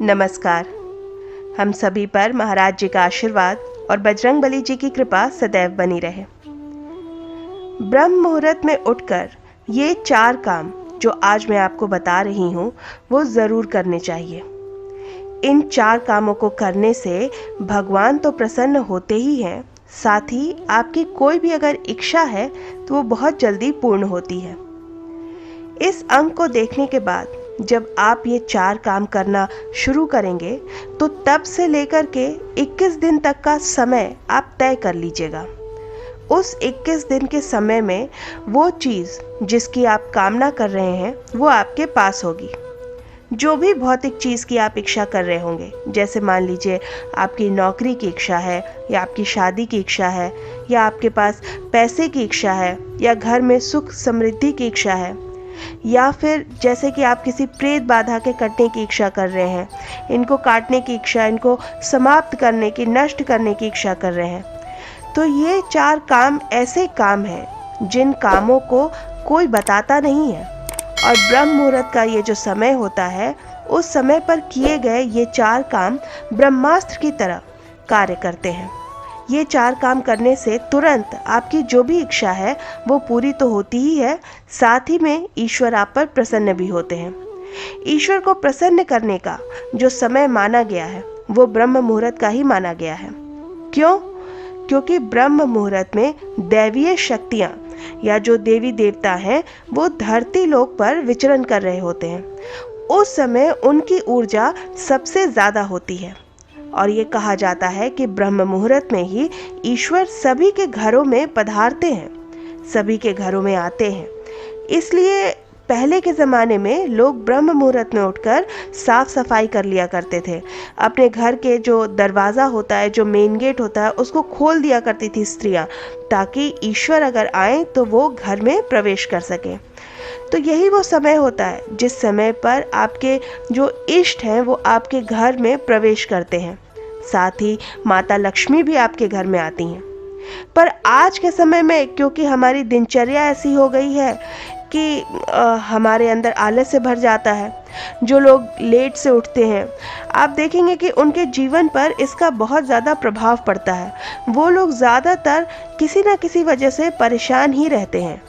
नमस्कार। हम सभी पर महाराज जी का आशीर्वाद और बजरंगबली जी की कृपा सदैव बनी रहे। ब्रह्म मुहूर्त में उठकर ये 4 काम जो आज मैं आपको बता रही हूँ वो ज़रूर करने चाहिए। इन 4 कामों को करने से भगवान तो प्रसन्न होते ही हैं, साथ ही आपकी कोई भी अगर इच्छा है तो वो बहुत जल्दी पूर्ण होती है। इस अंक को देखने के बाद जब आप ये 4 काम करना शुरू करेंगे तो तब से लेकर के 21 दिन तक का समय आप तय कर लीजिएगा। उस 21 दिन के समय में वो चीज़ जिसकी आप कामना कर रहे हैं वो आपके पास होगी। जो भी भौतिक चीज़ की आप इच्छा कर रहे होंगे, जैसे मान लीजिए आपकी नौकरी की इच्छा है या आपकी शादी की इच्छा है या आपके पास पैसे की इच्छा है या घर में सुख समृद्धि की इच्छा है, या फिर जैसे कि आप किसी प्रेत बाधा के कटने की इच्छा कर रहे हैं, इनको काटने की इच्छा, इनको समाप्त करने की, नष्ट करने की इच्छा कर रहे हैं, तो ये 4 काम ऐसे काम हैं जिन कामों को कोई बताता नहीं है। और ब्रह्म मुहूर्त का ये जो समय होता है, उस समय पर किए गए ये 4 काम ब्रह्मास्त्र की तरह कार्य करते हैं। ये 4 काम करने से तुरंत आपकी जो भी इच्छा है वो पूरी तो होती ही है, साथ ही में ईश्वर आप पर प्रसन्न भी होते हैं। ईश्वर को प्रसन्न करने का जो समय माना गया है वो ब्रह्म मुहूर्त का ही माना गया है। क्यों? क्योंकि ब्रह्म मुहूर्त में दैवीय शक्तियाँ या जो देवी देवता हैं वो धरती लोक पर विचरण कर रहे होते हैं। उस समय उनकी ऊर्जा सबसे ज़्यादा होती है और ये कहा जाता है कि ब्रह्म मुहूर्त में ही ईश्वर सभी के घरों में पधारते हैं, सभी के घरों में आते हैं। इसलिए पहले के ज़माने में लोग ब्रह्म मुहूर्त में उठकर साफ सफाई कर लिया करते थे। अपने घर के जो दरवाज़ा होता है, जो मेन गेट होता है, उसको खोल दिया करती थी स्त्रियां, ताकि ईश्वर अगर आए तो वो घर में प्रवेश कर सकें। तो यही वो समय होता है जिस समय पर आपके जो इष्ट हैं वो आपके घर में प्रवेश करते हैं, साथ ही माता लक्ष्मी भी आपके घर में आती हैं। पर आज के समय में क्योंकि हमारी दिनचर्या ऐसी हो गई है कि हमारे अंदर आलस से भर जाता है, जो लोग लेट से उठते हैं, आप देखेंगे कि उनके जीवन पर इसका बहुत ज़्यादा प्रभाव पड़ता है। वो लोग ज़्यादातर किसी न किसी वजह से परेशान ही रहते हैं।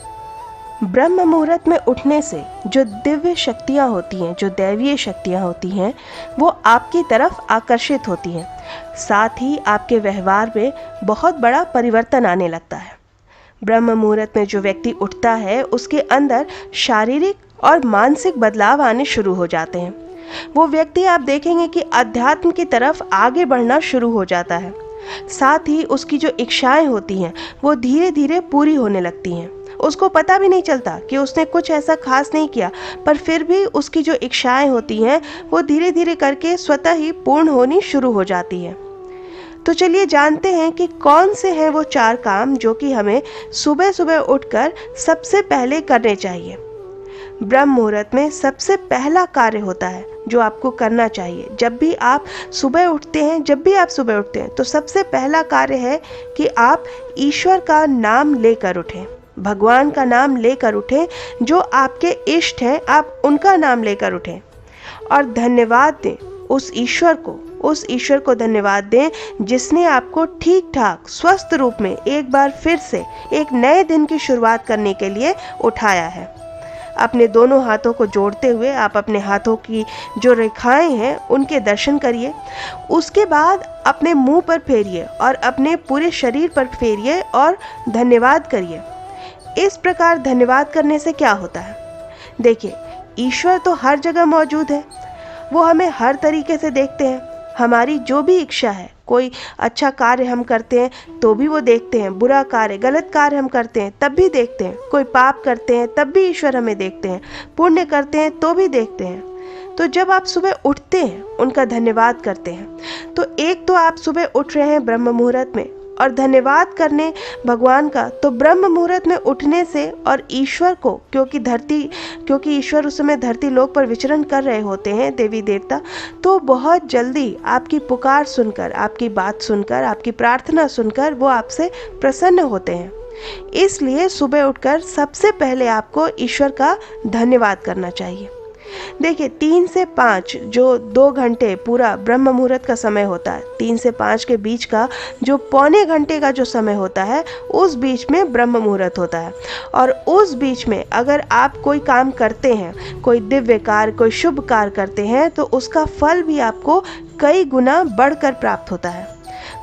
ब्रह्म मुहूर्त में उठने से जो दिव्य शक्तियाँ होती हैं, जो दैवीय शक्तियाँ होती हैं, वो आपकी तरफ आकर्षित होती हैं, साथ ही आपके व्यवहार में बहुत बड़ा परिवर्तन आने लगता है। ब्रह्म मुहूर्त में जो व्यक्ति उठता है उसके अंदर शारीरिक और मानसिक बदलाव आने शुरू हो जाते हैं। वो व्यक्ति आप देखेंगे कि अध्यात्म की तरफ आगे बढ़ना शुरू हो जाता है, साथ ही उसकी जो इच्छाएं होती हैं वो धीरे धीरे पूरी होने लगती हैं। उसको पता भी नहीं चलता कि उसने कुछ ऐसा खास नहीं किया, पर फिर भी उसकी जो इच्छाएं होती हैं वो धीरे धीरे करके स्वतः ही पूर्ण होनी शुरू हो जाती है। तो चलिए जानते हैं कि कौन से हैं वो 4 काम जो कि हमें सुबह सुबह उठकर सबसे पहले करने चाहिए। ब्रह्म मुहूर्त में सबसे पहला कार्य होता है जो आपको करना चाहिए। जब भी आप सुबह उठते हैं तो सबसे पहला कार्य है कि आप ईश्वर का नाम लेकर उठें, भगवान का नाम लेकर उठें। जो आपके इष्ट हैं आप उनका नाम लेकर उठें और धन्यवाद दें उस ईश्वर को धन्यवाद दें जिसने आपको ठीक ठाक स्वस्थ रूप में एक बार फिर से एक नए दिन की शुरुआत करने के लिए उठाया है। अपने दोनों हाथों को जोड़ते हुए आप अपने हाथों की जो रेखाएं हैं उनके दर्शन करिए। उसके बाद अपने मुंह पर फेरिए और अपने पूरे शरीर पर फेरिए और धन्यवाद करिए। इस प्रकार धन्यवाद करने से क्या होता है? देखिए, ईश्वर तो हर जगह मौजूद है, वो हमें हर तरीके से देखते हैं। हमारी जो भी इच्छा है, कोई अच्छा कार्य हम करते हैं तो भी वो देखते हैं, बुरा कार्य, गलत कार्य हम करते हैं तब भी देखते हैं, कोई पाप करते हैं तब भी ईश्वर हमें देखते हैं, पुण्य करते हैं तो भी देखते हैं। तो जब आप सुबह उठते हैं उनका धन्यवाद करते हैं। तो एक तो आप सुबह उठ रहे हैं ब्रह्म मुहूर्त में और धन्यवाद करने भगवान का, तो ब्रह्म मुहूर्त में उठने से और ईश्वर को, क्योंकि ईश्वर उस समय धरती लोक पर विचरण कर रहे होते हैं, देवी देवता, तो बहुत जल्दी आपकी पुकार सुनकर, आपकी बात सुनकर, आपकी प्रार्थना सुनकर वो आपसे प्रसन्न होते हैं। इसलिए सुबह उठकर सबसे पहले आपको ईश्वर का धन्यवाद करना चाहिए। देखिए 3 से 5 जो 2 घंटे पूरा ब्रह्म मुहूर्त का समय होता है, 3 से 5 के बीच का जो पौने घंटे का जो समय होता है, उस बीच में ब्रह्म मुहूर्त होता है। और उस बीच में अगर आप कोई काम करते हैं, कोई दिव्य कार्य, कोई शुभ कार्य करते हैं, तो उसका फल भी आपको कई गुना बढ़कर प्राप्त होता है।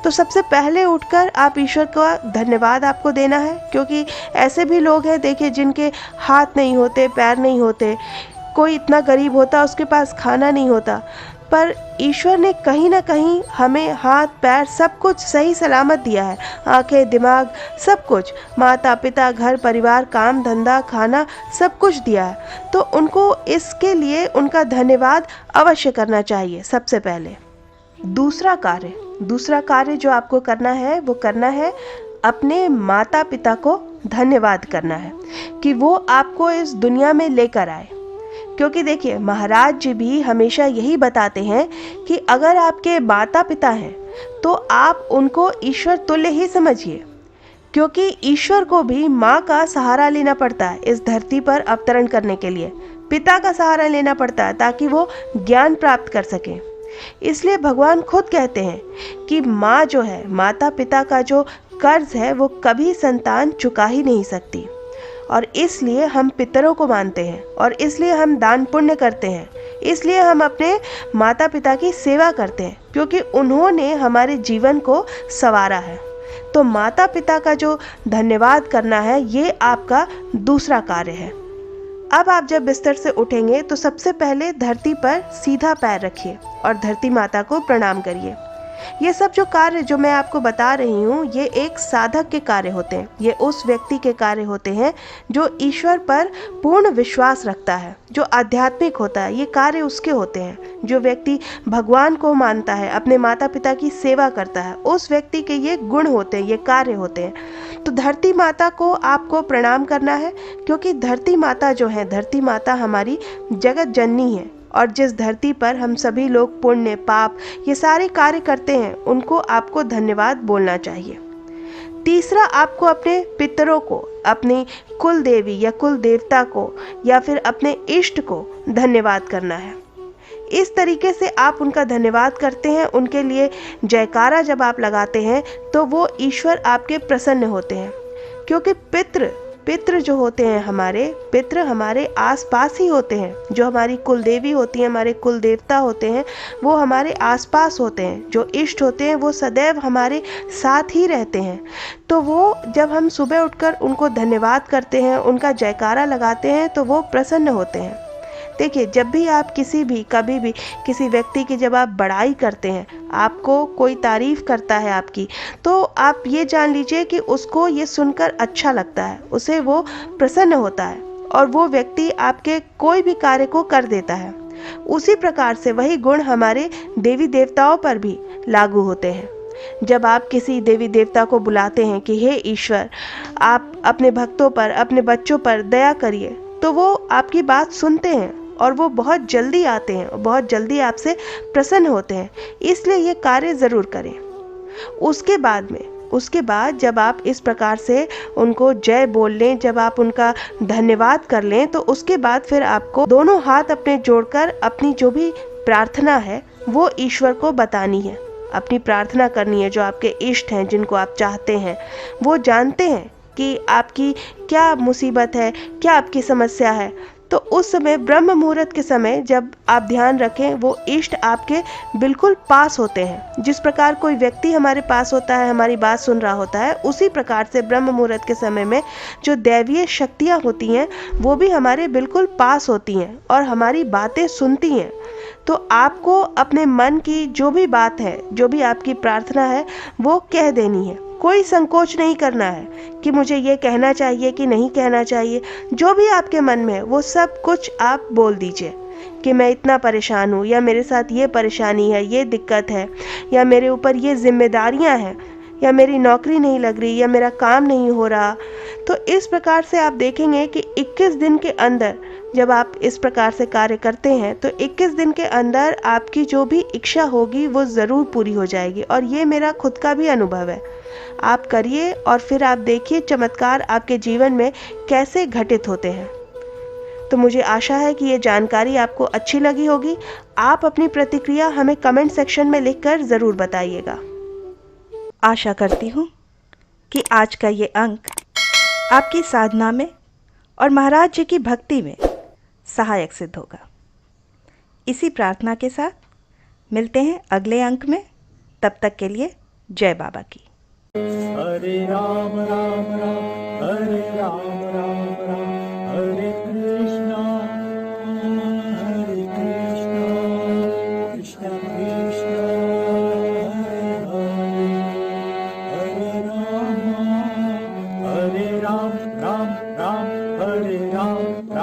तो सबसे पहले उठकर आप ईश्वर का धन्यवाद आपको देना है, क्योंकि ऐसे भी लोग हैं देखिए जिनके हाथ नहीं होते, पैर नहीं होते, कोई इतना गरीब होता उसके पास खाना नहीं होता, पर ईश्वर ने कहीं ना कहीं हमें हाथ पैर सब कुछ सही सलामत दिया है, आंखें, दिमाग, सब कुछ, माता पिता, घर परिवार, काम धंधा, खाना, सब कुछ दिया है। तो उनको इसके लिए उनका धन्यवाद अवश्य करना चाहिए सबसे पहले। दूसरा कार्य जो आपको करना है वो करना है अपने माता पिता को धन्यवाद करना है कि वो आपको इस दुनिया में लेकर आए। क्योंकि देखिए महाराज जी भी हमेशा यही बताते हैं कि अगर आपके माता पिता हैं तो आप उनको ईश्वर तुल्य ही समझिए, क्योंकि ईश्वर को भी माँ का सहारा लेना पड़ता है इस धरती पर अवतरण करने के लिए, पिता का सहारा लेना पड़ता है ताकि वो ज्ञान प्राप्त कर सके। इसलिए भगवान खुद कहते हैं कि माँ जो है, माता पिता का जो कर्ज है वो कभी संतान चुका ही नहीं सकती। और इसलिए हम पितरों को मानते हैं और इसलिए हम दान पुण्य करते हैं, इसलिए हम अपने माता पिता की सेवा करते हैं, क्योंकि उन्होंने हमारे जीवन को संवारा है। तो माता पिता का जो धन्यवाद करना है ये आपका दूसरा कार्य है। अब आप जब बिस्तर से उठेंगे तो सबसे पहले धरती पर सीधा पैर रखिए और धरती माता को प्रणाम करिए। ये सब जो कार्य जो मैं आपको बता रही हूँ ये एक साधक के कार्य होते हैं, ये उस व्यक्ति के कार्य होते हैं जो ईश्वर पर पूर्ण विश्वास रखता है, जो आध्यात्मिक होता है, ये कार्य उसके होते हैं। जो व्यक्ति भगवान को मानता है, अपने माता पिता की सेवा करता है, उस व्यक्ति के ये गुण होते हैं, ये कार्य होते हैं। तो धरती माता को आपको प्रणाम करना है, क्योंकि धरती माता जो है, धरती माता हमारी जगत जननी है और जिस धरती पर हम सभी लोग पुण्य पाप ये सारे कार्य करते हैं उनको आपको धन्यवाद बोलना चाहिए। तीसरा, आपको अपने पितरों को, अपनी कुल देवी या कुल देवता को या फिर अपने इष्ट को धन्यवाद करना है। इस तरीके से आप उनका धन्यवाद करते हैं, उनके लिए जयकारा जब आप लगाते हैं तो वो ईश्वर आपके प्रसन्न होते हैं। क्योंकि पितृ जो होते हैं, हमारे पितृ हमारे आसपास ही होते हैं। जो हमारी कुल देवी होती हैं, हमारे कुल देवता होते हैं, वो हमारे आसपास होते हैं। जो इष्ट होते हैं वो सदैव हमारे साथ ही रहते हैं। तो वो जब हम सुबह उठकर उनको धन्यवाद करते हैं, उनका जयकारा लगाते हैं, तो वो प्रसन्न होते हैं। देखिए जब भी आप कभी भी किसी व्यक्ति की जब आप बड़ाई करते हैं, आपको कोई तारीफ करता है आपकी, तो आप ये जान लीजिए कि उसको ये सुनकर अच्छा लगता है, उसे वो प्रसन्न होता है और वो व्यक्ति आपके कोई भी कार्य को कर देता है। उसी प्रकार से वही गुण हमारे देवी देवताओं पर भी लागू होते हैं। जब आप किसी देवी देवता को बुलाते हैं कि हे ईश्वर, आप अपने भक्तों पर, अपने बच्चों पर दया करिए, तो वो आपकी बात सुनते हैं और वो बहुत जल्दी आते हैं, बहुत जल्दी आपसे प्रसन्न होते हैं। इसलिए ये कार्य ज़रूर करें। उसके बाद जब आप इस प्रकार से उनको जय बोल लें, जब आप उनका धन्यवाद कर लें, तो उसके बाद फिर आपको दोनों हाथ अपने जोड़कर अपनी जो भी प्रार्थना है वो ईश्वर को बतानी है, अपनी प्रार्थना करनी है। जो आपके इष्ट हैं, जिनको आप चाहते हैं, वो जानते हैं कि आपकी क्या मुसीबत है, क्या आपकी समस्या है। तो उस समय ब्रह्म मुहूर्त के समय जब आप ध्यान रखें, वो इष्ट आपके बिल्कुल पास होते हैं। जिस प्रकार कोई व्यक्ति हमारे पास होता है, हमारी बात सुन रहा होता है, उसी प्रकार से ब्रह्म मुहूर्त के समय में जो दैवीय शक्तियाँ होती हैं वो भी हमारे बिल्कुल पास होती हैं और हमारी बातें सुनती हैं। तो आपको अपने मन की जो भी बात है, जो भी आपकी प्रार्थना है, वो कह देनी है। कोई संकोच नहीं करना है कि मुझे ये कहना चाहिए कि नहीं कहना चाहिए। जो भी आपके मन में है वो सब कुछ आप बोल दीजिए कि मैं इतना परेशान हूँ, या मेरे साथ ये परेशानी है, ये दिक्कत है, या मेरे ऊपर ये जिम्मेदारियाँ हैं, या मेरी नौकरी नहीं लग रही, या मेरा काम नहीं हो रहा। तो इस प्रकार से आप देखेंगे कि 21 दिन के अंदर जब आप इस प्रकार से कार्य करते हैं तो 21 दिन के अंदर आपकी जो भी इच्छा होगी वो ज़रूर पूरी हो जाएगी। और ये मेरा खुद का भी अनुभव है। आप करिए और फिर आप देखिए चमत्कार आपके जीवन में कैसे घटित होते हैं। तो मुझे आशा है कि ये जानकारी आपको अच्छी लगी होगी। आप अपनी प्रतिक्रिया हमें कमेंट सेक्शन में लिखकर ज़रूर बताइएगा। आशा करती हूँ कि आज का ये अंक आपकी साधना में और महाराज जी की भक्ति में सहायक सिद्ध होगा। इसी प्रार्थना के साथ मिलते हैं अगले अंक में। तब तक के लिए जय बाबा की। हरे राम राम राम हरे राम राम